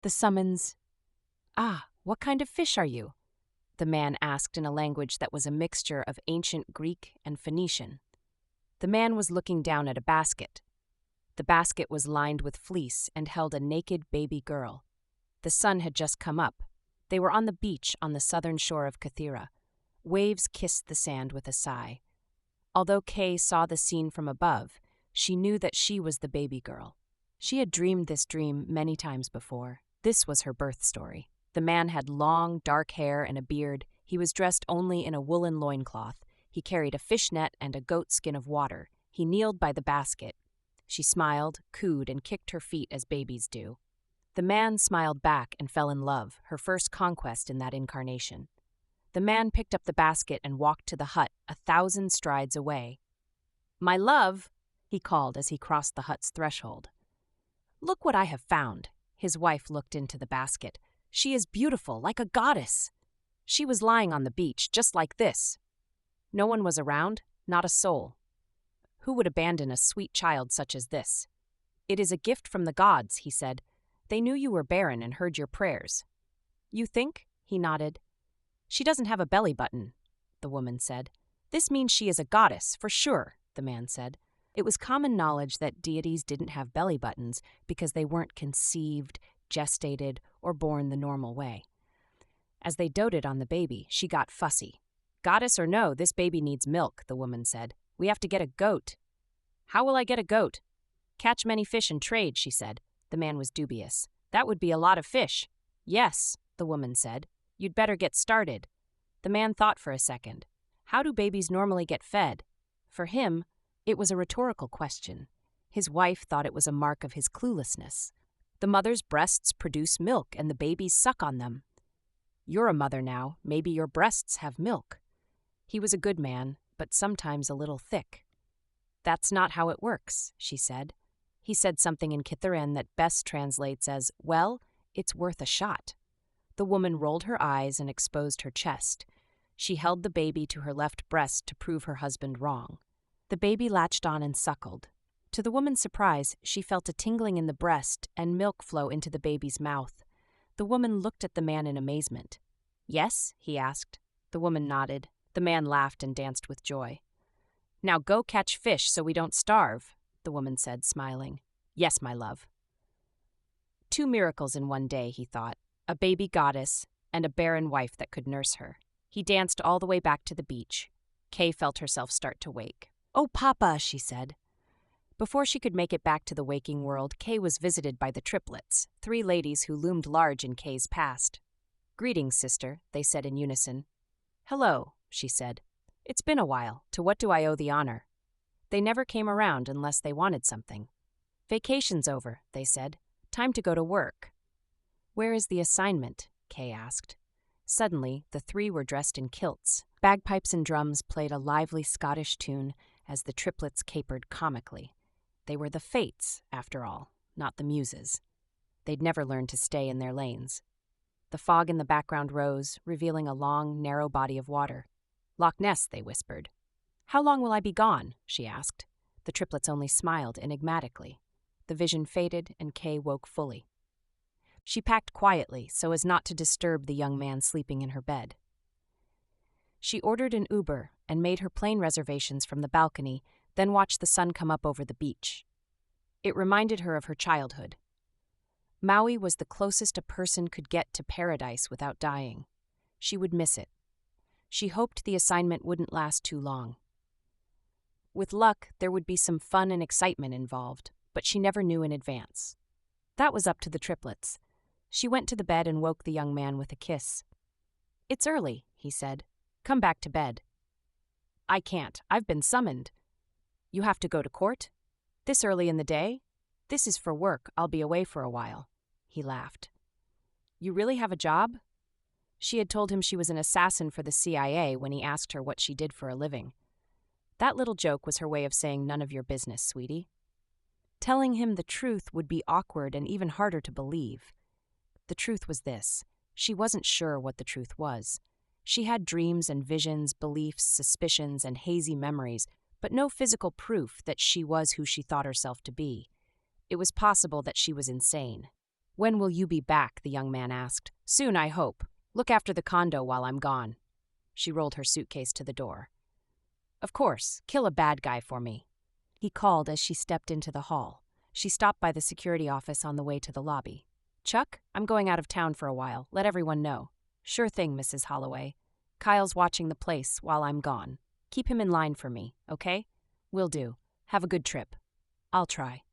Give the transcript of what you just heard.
The summons, "Ah, what kind of fish are you?" the man asked in a language that was a mixture of ancient Greek and Phoenician. The man was looking down at a basket. The basket was lined with fleece and held a naked baby girl. The sun had just come up. They were on the beach on the southern shore of Kythira. Waves kissed the sand with a sigh. Although Kay saw the scene from above, she knew that she was the baby girl. She had dreamed this dream many times before. This was her birth story. The man had long, dark hair and a beard. He was dressed only in a woolen loincloth. He carried a fish net and a goat skin of water. He kneeled by the basket. She smiled, cooed, and kicked her feet as babies do. The man smiled back and fell in love, her first conquest in that incarnation. The man picked up the basket and walked to the hut 1,000 strides away. "My love," he called as he crossed the hut's threshold. "Look what I have found." His wife looked into the basket. "She is beautiful, like a goddess." She was lying on the beach, just like this. No one was around, not a soul. Who would abandon a sweet child such as this? "It is a gift from the gods," he said. "They knew you were barren and heard your prayers." "You think?" He nodded. "She doesn't have a belly button," the woman said. "This means she is a goddess, for sure," the man said. It was common knowledge that deities didn't have belly buttons because they weren't conceived, gestated, or born the normal way. As they doted on the baby, she got fussy. "Goddess or no, this baby needs milk," the woman said. "We have to get a goat." "How will I get a goat?" "Catch many fish and trade," she said. The man was dubious. "That would be a lot of fish." "Yes," the woman said. "You'd better get started." The man thought for a second. How do babies normally get fed? For him, it was a rhetorical question. His wife thought it was a mark of his cluelessness. The mother's breasts produce milk and the babies suck on them. You're a mother now, maybe your breasts have milk. He was a good man, but sometimes a little thick. "That's not how it works," she said. He said something in Kythiran that best translates as, "Well, it's worth a shot." The woman rolled her eyes and exposed her chest. She held the baby to her left breast to prove her husband wrong. The baby latched on and suckled. To the woman's surprise, she felt a tingling in the breast and milk flow into the baby's mouth. The woman looked at the man in amazement. "Yes?" he asked. The woman nodded. The man laughed and danced with joy. "Now go catch fish so we don't starve," the woman said, smiling. "Yes, my love." 2 miracles in one day, he thought. A baby goddess and a barren wife that could nurse her. He danced all the way back to the beach. Kay felt herself start to wake. "Oh, Papa," she said. Before she could make it back to the waking world, Kay was visited by the Triplets, 3 ladies who loomed large in Kay's past. "Greetings, sister," they said in unison. "Hello," she said. "It's been a while. To what do I owe the honor?" They never came around unless they wanted something. "Vacation's over," they said. "Time to go to work." "Where is the assignment?" Kay asked. Suddenly, the 3 were dressed in kilts. Bagpipes and drums played a lively Scottish tune as the Triplets capered comically. They were the Fates, after all, not the Muses. They'd never learned to stay in their lanes. The fog in the background rose, revealing a long, narrow body of water. "Loch Ness," they whispered. "How long will I be gone?" she asked. The Triplets only smiled enigmatically. The vision faded, and Kay woke fully. She packed quietly so as not to disturb the young man sleeping in her bed. She ordered an Uber and made her plane reservations from the balcony, then watched the sun come up over the beach. It reminded her of her childhood. Maui was the closest a person could get to paradise without dying. She would miss it. She hoped the assignment wouldn't last too long. With luck, there would be some fun and excitement involved, but she never knew in advance. That was up to the Triplets. She went to the bed and woke the young man with a kiss. "It's early," he said. "Come back to bed." "I can't. I've been summoned." "You have to go to court? This early in the day? This is for work. I'll be away for a while." He laughed. "You really have a job?" She had told him she was an assassin for the CIA when he asked her what she did for a living. That little joke was her way of saying none of your business, sweetie. Telling him the truth would be awkward and even harder to believe. The truth was this. She wasn't sure what the truth was. She had dreams and visions, beliefs, suspicions, and hazy memories, but no physical proof that she was who she thought herself to be. It was possible that she was insane. When will you be back? The young man asked. Soon, I hope. Look after the condo while I'm gone. She rolled her suitcase to the door. Of course, kill a bad guy for me. He called as she stepped into the hall. She stopped by the security office on the way to the lobby. Chuck, I'm going out of town for a while. Let everyone know. Sure thing, Mrs. Holloway. Kyle's watching the place while I'm gone. Keep him in line for me, okay? Will do. Have a good trip. I'll try.